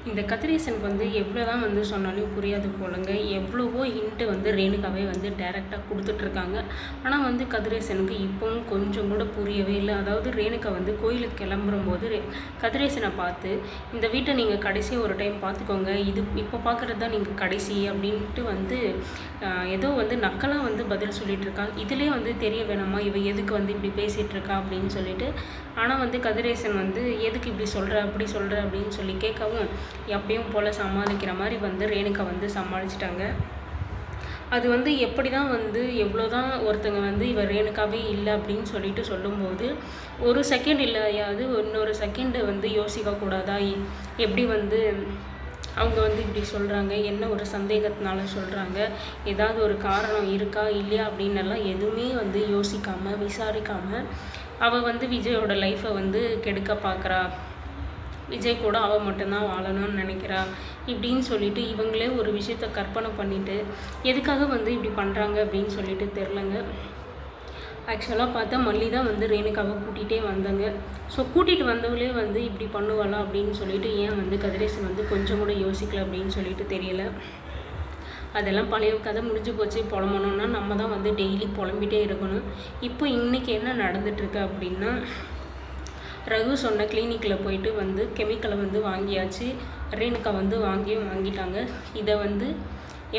இந்த கதிரேசனுக்கு வந்து எவ்வளோ தான் வந்து சொன்னாலும் புரியாது போலங்க. எவ்வளவோ ஹிண்ட்டு வந்து ரேணுகாவே வந்து டைரெக்டாக கொடுத்துட்ருக்காங்க. ஆனால் வந்து கதிரேசனுக்கு இப்போவும் கொஞ்சம் கூட புரியவே இல்லை. அதாவது ரேணுகா வந்து கோயிலுக்கு கிளம்பும்போது கதிரேசனை பார்த்து, இந்த வீட்டை நீங்கள் கடைசியாக ஒரு டைம் பார்த்துக்கோங்க, இது இப்போ பார்க்குறது தான் நீங்கள் கடைசி அப்படின்ட்டு வந்து ஏதோ வந்து நக்கலாக வந்து பதில் சொல்லிகிட்ருக்கா. இதுலேயே வந்து தெரிய வேணாமா இவ எதுக்கு வந்து இப்படி பேசிகிட்ருக்கா அப்படின்னு சொல்லிட்டு. ஆனால் வந்து கதிரேசன் வந்து எதுக்கு இப்படி சொல்கிற அப்படி சொல்கிற அப்படின்னு சொல்லி கேட்கவும், எப்பயும் போல் சமாளிக்கிற மாதிரி வந்து ரேணுகா வந்து சமாளிச்சிட்டாங்க. அது வந்து எப்படி தான் வந்து எவ்வளோ தான் ஒருத்தங்க வந்து இவர் ரேணுகாவே இல்லை அப்படின்னு சொல்லிட்டு சொல்லும்போது, ஒரு செகண்ட் இல்லையாவது இன்னொரு செகண்டு வந்து யோசிக்கக்கூடாதா? எப்படி வந்து அவங்க வந்து இப்படி சொல்கிறாங்க, என்ன ஒரு சந்தேகத்தினால சொல்கிறாங்க, ஏதாவது ஒரு காரணம் இருக்கா இல்லையா அப்படின்னெல்லாம் எதுவுமே வந்து யோசிக்காமல் விசாரிக்காமல் அவள் வந்து விஜயோட லைஃப்பை வந்து கெடுக்க பார்க்குறா. விஜய் கூட அவள் மட்டும்தான் வாழணும்னு நினைக்கிறா இப்படின்னு சொல்லிட்டு இவங்களே ஒரு விஷயத்த கற்பனை பண்ணிவிட்டு எதுக்காக வந்து இப்படி பண்ணுறாங்க அப்படின்னு சொல்லிட்டு தெரிலங்க. ஆக்சுவலாக பார்த்தா மல்லி தான் வந்து ரேணுகாவை கூட்டிகிட்டே வந்தாங்க. ஸோ கூட்டிகிட்டு வந்தவங்களே வந்து இப்படி பண்ணுவாளா அப்படின்னு சொல்லிட்டு ஏன் வந்து கதிரேசன் வந்து கொஞ்சம் கூட யோசிக்கல அப்படின்னு சொல்லிட்டு தெரியல. அதெல்லாம் பழைய கதை முடிஞ்சு போச்சு. புலம்பணுன்னா நம்ம தான் வந்து டெய்லி புலம்பிகிட்டே இருக்கணும். இப்போ இன்றைக்கி என்ன நடந்துகிட்ருக்கு அப்படின்னா, ரகு சொன்ன கிளினிக்கில் போயிட்டு வந்து கெமிக்கலை வந்து வாங்கியாச்சு. ரேணுகா வந்து வாங்கிட்டாங்க. இதை வந்து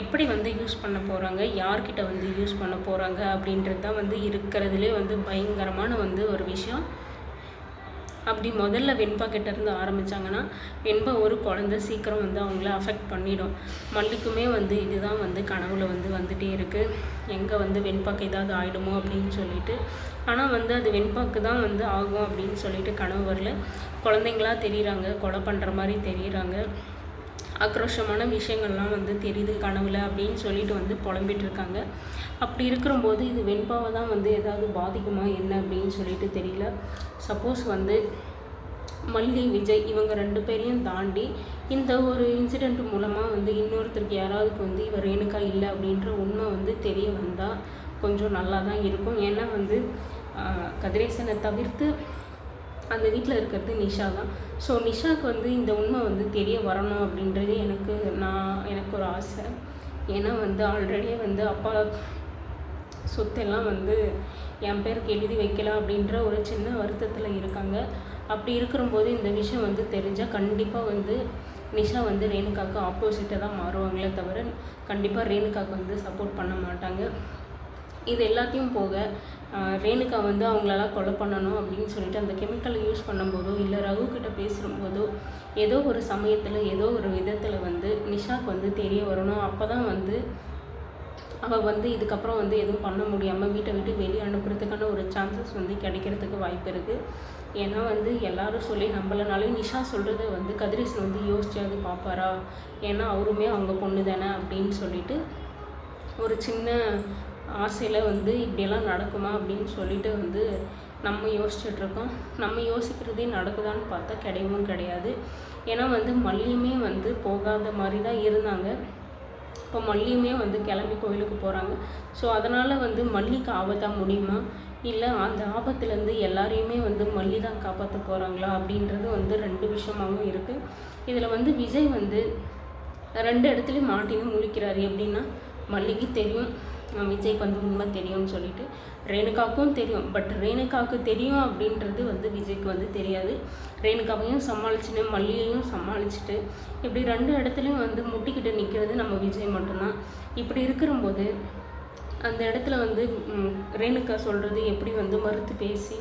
எப்படி வந்து யூஸ் பண்ண போகிறாங்க, யார்கிட்ட வந்து யூஸ் பண்ண போகிறாங்க அப்படின்றது தான் வந்து இருக்கிறதுலே வந்து பயங்கரமான வந்து ஒரு விஷயம். அப்படி முதல்ல வெண்பா கிட்டேருந்து ஆரம்பித்தாங்கன்னா, வெண்பா ஒரு குழந்தை சீக்கிரம் வந்து அவங்கள அஃபெக்ட் பண்ணிடும். மல்லிக்குமே வந்து இதுதான் வந்து கனவுல வந்து வந்துகிட்டே இருக்குது, எங்கே வந்து வெண்பாக்கு ஏதாவது ஆகிடுமோ அப்படின்னு சொல்லிட்டு. ஆனால் வந்து அது வெண்பாக்கு தான் வந்து ஆகும் அப்படின்னு சொல்லிட்டு கனவு வரல. குழந்தைங்களா தெரியுறாங்க, கொலை பண்ணுற மாதிரி தெரியுறாங்க, ஆக்ரோஷமான விஷயங்கள்லாம் வந்து தெரியுது கனவுல அப்படின்னு சொல்லிட்டு வந்து புலம்பிகிட்டு இருக்காங்க. அப்படி இருக்கிறம்போது இது வெண்பாவை தான் வந்து ஏதாவது பாதிக்குமா என்ன அப்படின்னு சொல்லிட்டு தெரியல. சப்போஸ் வந்து மல்லி விஜய் இவங்க 2 பேரையும் தாண்டி இந்த ஒரு இன்சிடெண்ட் மூலமாக வந்து இன்னொருத்தருக்கு யாராவதுக்கு வந்து இவர் ரேணுகா இல்லை அப்படின்ற உண்மை வந்து தெரிய வந்தால் கொஞ்சம் நல்லா தான் இருக்கும். ஏன்னா வந்து கதிரேசனை தவிர்த்து அந்த வீட்டில் இருக்கிறது நிஷா தான். ஸோ நிஷாவுக்கு வந்து இந்த உண்மை வந்து தெரிய வரணும் அப்படின்றது எனக்கு ஒரு ஆசை. ஏன்னா வந்து ஆல்ரெடியே வந்து அப்பா சொத்தெல்லாம் வந்து என் பேருக்கு எழுதி வைக்கலாம் அப்படின்ற ஒரு சின்ன வருத்தத்தில் இருக்காங்க. அப்படி இருக்கிறம்போது இந்த விஷயம் வந்து தெரிஞ்சால் கண்டிப்பாக வந்து நிஷா வந்து ரேணுகாவுக்கு ஆப்போசிட்டாக தான் மாறுவாங்களே தவிர கண்டிப்பாக ரேணுகாவுக்கு வந்து சப்போர்ட் பண்ண மாட்டாங்க. இது எல்லாத்தையும் போக ரேணுகா வந்து அவங்களெல்லாம் கொலை பண்ணணும் அப்படின்னு சொல்லிட்டு அந்த கெமிக்கலை யூஸ் பண்ணும்போதோ இல்லை ரகுக்கிட்ட பேசும்போதோ ஏதோ ஒரு சமயத்தில் ஏதோ ஒரு விதத்தில் வந்து நிஷாவுக்கு வந்து தெரிய வரணும். அப்போ தான் வந்து அவள் வந்து இதுக்கப்புறம் வந்து எதுவும் பண்ண முடியாமல் வீட்டை விட்டு வெளியே அனுப்புறதுக்கான ஒரு சான்சஸ் வந்து கிடைக்கிறதுக்கு வாய்ப்பு இருக்குது. ஏன்னா வந்து எல்லோரும் சொல்லி நம்பலைனாலும் நிஷா சொல்கிறத வந்து கதிரேசன் வந்து யோசிச்சாது பார்ப்பாரா, ஏன்னா அவருமே அவங்க பொண்ணு தானே அப்படின்னு சொல்லிட்டு ஒரு சின்ன ஆசையில் வந்து இப்படியெல்லாம் நடக்குமா அப்படின்னு சொல்லிட்டு வந்து நம்ம யோசிச்சுட்ருக்கோம். நம்ம யோசிக்கிறதே நடக்குதான்னு பார்த்தா கிடையவும் கிடையாது. ஏன்னா வந்து மல்லியுமே வந்து போகாத மாதிரி தான் இருந்தாங்க. இப்போ மல்லியுமே வந்து கிளம்பி கோயிலுக்கு போகிறாங்க. ஸோ அதனால் வந்து மல்லிக்கு ஆபத்தாக முடியுமா, இல்லை அந்த ஆபத்துலேருந்து எல்லாரையுமே வந்து மல்லி தான் காப்பாற்ற போகிறாங்களா அப்படின்றது வந்து 2 விஷயமாகவும் இருக்குது. இதில் வந்து விஜய் வந்து 2 இடத்துலையும் மாட்டின்னு முழிக்கிறாரு. எப்படின்னா மல்லிக்கு தெரியும் விஜய்க்கு வந்து உண்மை தெரியும்னு சொல்லிட்டு, ரேணுகாவுக்கும் தெரியும். பட் ரேணுகாவுக்கு தெரியும் அப்படின்றது வந்து விஜய்க்கு வந்து தெரியாது. ரேணுகாவையும் சமாளிச்சுட்டு மல்லியையும் சமாளிச்சுட்டு இப்படி 2 இடத்துலையும் வந்து முட்டிக்கிட்டு நிற்கிறது நம்ம விஜய் மட்டும்தான். இப்படி இருக்கிறம்போது அந்த இடத்துல வந்து ரேணுகா சொல்கிறது எப்படி வந்து மறுத்து பேசி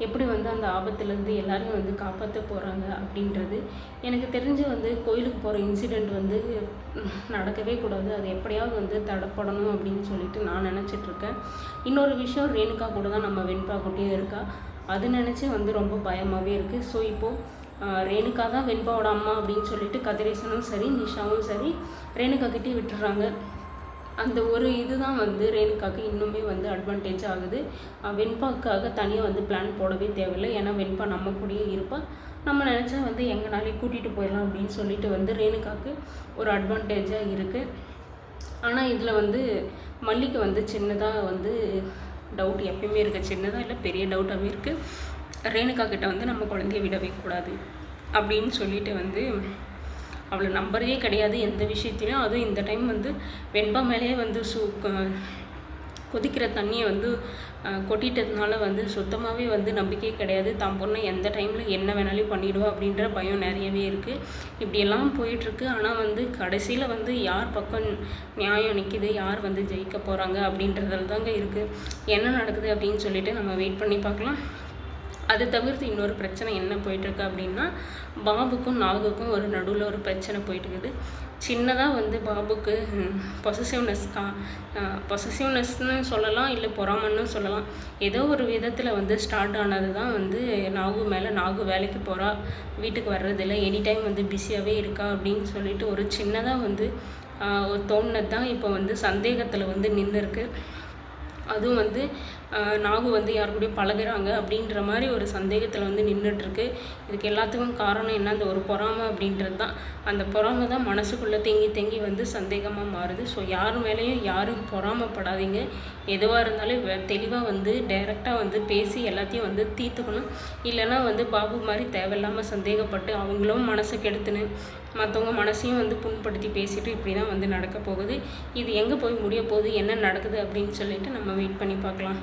எப்படி வந்து அந்த ஆபத்துலேருந்து எல்லாரையும் வந்து காப்பாற்ற போகிறாங்க அப்படின்றது எனக்கு தெரிஞ்சு வந்து கோயிலுக்கு போகிற இன்சிடெண்ட் வந்து நடக்கவே கூடாது. அது எப்படியாவது வந்து தடைப்படணும் அப்படின்னு சொல்லிட்டு நான் நினச்சிட்ருக்கேன். இன்னொரு விஷயம், ரேணுகா கூட தான் நம்ம வெண்பா குட்டியும் இருக்கா. அது நினச்சி வந்து ரொம்ப பயமாகவே இருக்குது. ஸோ இப்போது ரேணுகா தான் வெண்பாவோட அம்மா அப்படின்னு சொல்லிட்டு கதிரேசனும் சரி நிஷாவும் சரி ரேணுகா கிட்டே விட்டுறாங்க. அந்த ஒரு இதுதான் வந்து ரேணுகாவுக்கு இன்னுமே வந்து அட்வான்டேஜ் ஆகுது. வெண்பாவுக்காக தனியாக வந்து பிளான் போடவே தேவையில்லை. ஏன்னா வெண்பா நம்ம கூடயே இருப்பாள். நம்ம நினச்சா வந்து எங்கனாலே கூட்டிகிட்டு போயிடலாம் அப்படின்னு சொல்லிட்டு வந்து ரேணுகாவுக்கு ஒரு அட்வான்டேஜாக இருக்குது. ஆனால் இதில் வந்து மல்லிக்கு வந்து சின்னதாக வந்து டவுட் எப்பயுமே இருக்குது. சின்னதாக இல்லை, பெரிய டவுட்டாகவே இருக்குது. ரேணுகா கிட்ட வந்து நம்ம குழந்தைய விடவே கூடாது அப்படின்னு சொல்லிட்டு வந்து அவளை நம்புறதே கிடையாது எந்த விஷயத்துலையும். அதுவும் இந்த டைம் வந்து வெண்பா மேலேயே வந்து கொதிக்கிற தண்ணியை வந்து கொட்டிட்டதுனால வந்து சுத்தமாகவே வந்து நம்பிக்கையே கிடையாது. தான் பொண்ணை எந்த டைமில் என்ன வேணாலும் பண்ணிவிடுவா அப்படின்ற பயம் நிறையவே இருக்குது. இப்படியெல்லாம் போயிட்டுருக்கு. ஆனால் வந்து கடைசியில் வந்து யார் பக்கம் நியாயம் நிற்கிது, யார் வந்து ஜெயிக்க போகிறாங்க அப்படின்றதுல தாங்க இருக்குது. என்ன நடக்குது அப்படின்னு சொல்லிட்டு நம்ம வெயிட் பண்ணி பார்க்கலாம். அது தவிர்த்து இன்னொரு பிரச்சனை என்ன போயிட்டுருக்கு அப்படின்னா, பாபுக்கும் நாகுக்கும் ஒரு நடுவில் ஒரு பிரச்சனை போயிட்டுருக்குது. சின்னதாக வந்து பாபுக்கு பொசசிவ்னஸ்ன்னு சொல்லலாம், இல்லை பொறாமன்னு சொல்லலாம். ஏதோ ஒரு விதத்தில் வந்து ஸ்டார்ட் ஆனது தான் வந்து நாகு மேலே. நாகு வேலைக்கு போகிறா, வீட்டுக்கு வர்றதில்லை, எனி டைம் வந்து பிஸியாகவே இருக்கா அப்படின்னு சொல்லிட்டு ஒரு சின்னதாக வந்து தோணுனது தான் இப்போ வந்து சந்தேகத்தில் வந்து நின்று இருக்குது. அதுவும் வந்து நாகு வந்து யார் கூடயும் பழகுறாங்க அப்படின்ற மாதிரி ஒரு சந்தேகத்தில் வந்து நின்றுட்டுருக்கு. இதுக்கு எல்லாத்துக்கும் காரணம் என்ன, அந்த ஒரு பொறாமை அப்படின்றது தான். அந்த பொறாமை தான் மனசுக்குள்ளே தேங்கி வந்து சந்தேகமாக மாறுது. ஸோ யார் மேலேயும் யாரும் பொறாமப்படாதீங்க. எதுவாக இருந்தாலும் தெளிவாக வந்து டைரெக்டாக வந்து பேசி எல்லாத்தையும் வந்து தீர்த்துக்கணும். இல்லைனா வந்து பாபு மாதிரி தேவையில்லாமல் சந்தேகப்பட்டு அவங்களும் மனசை கெடுத்துன்னு மற்றவங்க மனசையும் வந்து புண்படுத்தி பேசிட்டு இப்படி தான் வந்து நடக்க போகுது. இது எங்கே போய் முடிய போகுது, என்ன நடக்குது அப்படின்னு சொல்லிட்டு நம்ம வெயிட் பண்ணி பார்க்கலாம்.